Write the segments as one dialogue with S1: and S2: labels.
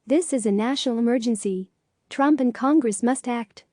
S1: This is a national emergency. Trump and Congress must act.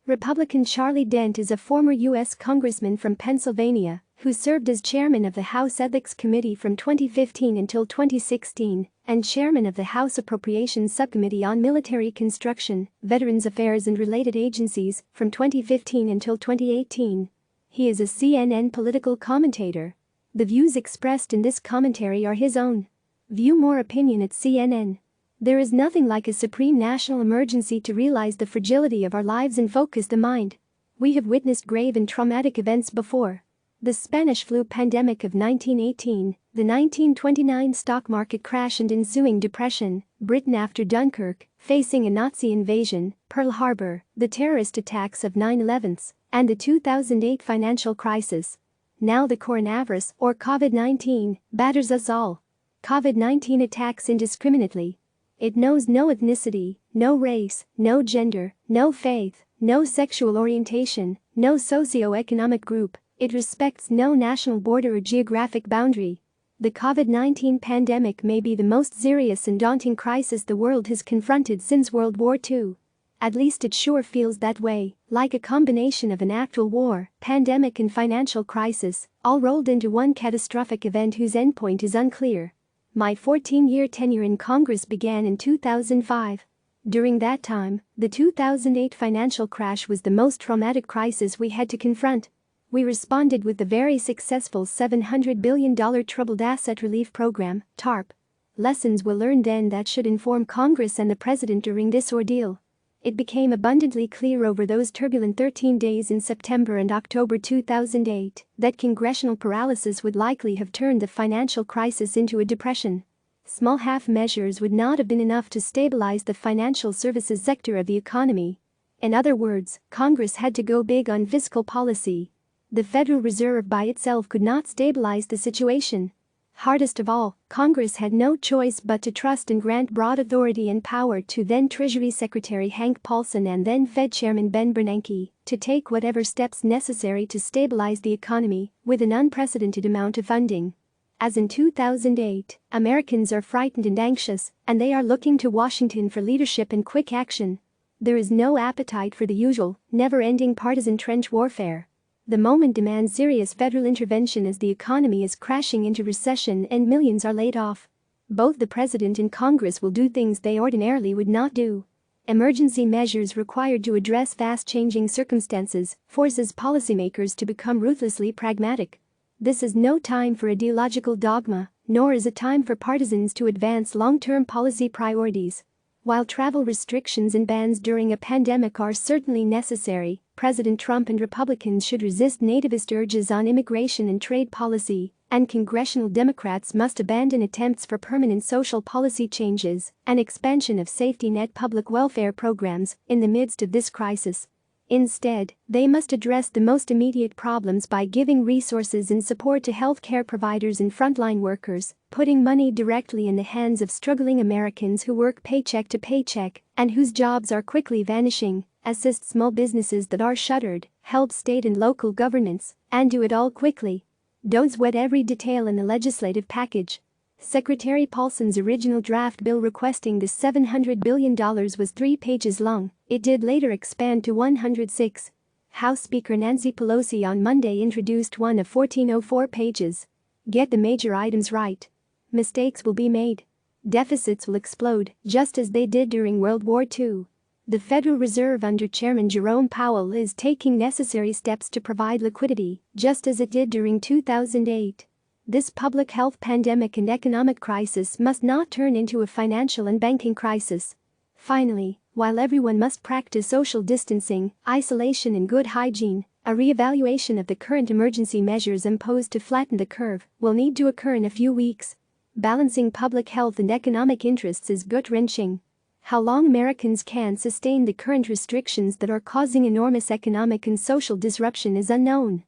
S1: Republican Charlie Dent is a former U.S. congressman from Pennsylvania who served as chairman of the House Ethics Committee from 2015 until 2016 and chairman of the House Appropriations Subcommittee on Military Construction, Veterans Affairs and Related Agencies from 2015 until 2018. He is a CNN political commentator. The views expressed in this commentary are his own. View more opinion at CNN. There is nothing like a supreme national emergency to realize the fragility of our lives and focus the mind. We have witnessed grave and traumatic events before. The Spanish flu pandemic of 1918, the 1929 stock market crash and ensuing depression, Britain after Dunkirk, facing a Nazi invasion, Pearl Harbor, the terrorist attacks of 9/11, and the 2008 financial crisis. Now the coronavirus, or COVID-19, batters us all. COVID-19 attacks indiscriminately. It knows no ethnicity, no race, no gender, no faith, no sexual orientation, no socio-economic group. It respects no national border or geographic boundary. The COVID-19 pandemic may be the most serious and daunting crisis the world has confronted since World War II. At least it sure feels that way, like a combination of an actual war, pandemic and financial crisis, all rolled into one catastrophic event whose endpoint is unclear. My 14-year tenure in Congress began in 2005. During that time, the 2008 financial crash was the most traumatic crisis we had to confront. We responded with the very successful $700 billion Troubled Asset Relief Program, TARP. Lessons were learned then that should inform Congress and the President during this ordeal. It became abundantly clear over those turbulent 13 days in September and October 2008 that congressional paralysis would likely have turned the financial crisis into a depression. Small half measures would not have been enough to stabilize the financial services sector of the economy. In other words, Congress had to go big on fiscal policy. The Federal Reserve by itself could not stabilize the situation. Hardest of all, Congress had no choice but to trust and grant broad authority and power to then Treasury Secretary Hank Paulson and then Fed Chairman Ben Bernanke to take whatever steps necessary to stabilize the economy with an unprecedented amount of funding. As in 2008, Americans are frightened and anxious, and they are looking to Washington for leadership and quick action. There is no appetite for the usual, never-ending partisan trench warfare. The moment demands serious federal intervention as the economy is crashing into recession and millions are laid off. Both the President and Congress will do things they ordinarily would not do. Emergency measures required to address fast-changing circumstances forces policymakers to become ruthlessly pragmatic. This is no time for ideological dogma, nor is it time for partisans to advance long-term policy priorities. While travel restrictions and bans during a pandemic are certainly necessary, President Trump and Republicans should resist nativist urges on immigration and trade policy, and congressional Democrats must abandon attempts for permanent social policy changes and expansion of safety net public welfare programs in the midst of this crisis. Instead, they must address the most immediate problems by giving resources and support to healthcare providers and frontline workers, putting money directly in the hands of struggling Americans who work paycheck to paycheck and whose jobs are quickly vanishing, assist small businesses that are shuttered, help state and local governments, and do it all quickly. Don't sweat every detail in the legislative package. Secretary Paulson's original draft bill requesting the $700 billion was 3 pages long. It did later expand to 106. House Speaker Nancy Pelosi on Monday introduced one of 1404 pages. Get the major items right. Mistakes will be made. Deficits will explode, just as they did during World War II. The Federal Reserve under Chairman Jerome Powell is taking necessary steps to provide liquidity, just as it did during 2008. This public health pandemic and economic crisis must not turn into a financial and banking crisis. Finally, while everyone must practice social distancing, isolation and good hygiene, a re-evaluation of the current emergency measures imposed to flatten the curve will need to occur in a few weeks. Balancing public health and economic interests is gut-wrenching. How long Americans can sustain the current restrictions that are causing enormous economic and social disruption is unknown.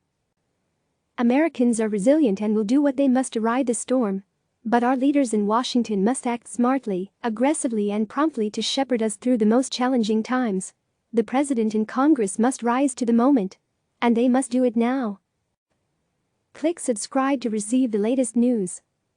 S1: Americans are resilient and will do what they must to ride the storm. But our leaders in Washington must act smartly, aggressively and promptly to shepherd us through the most challenging times. The President and Congress must rise to the moment. And they must do it now. Click subscribe to receive the latest news.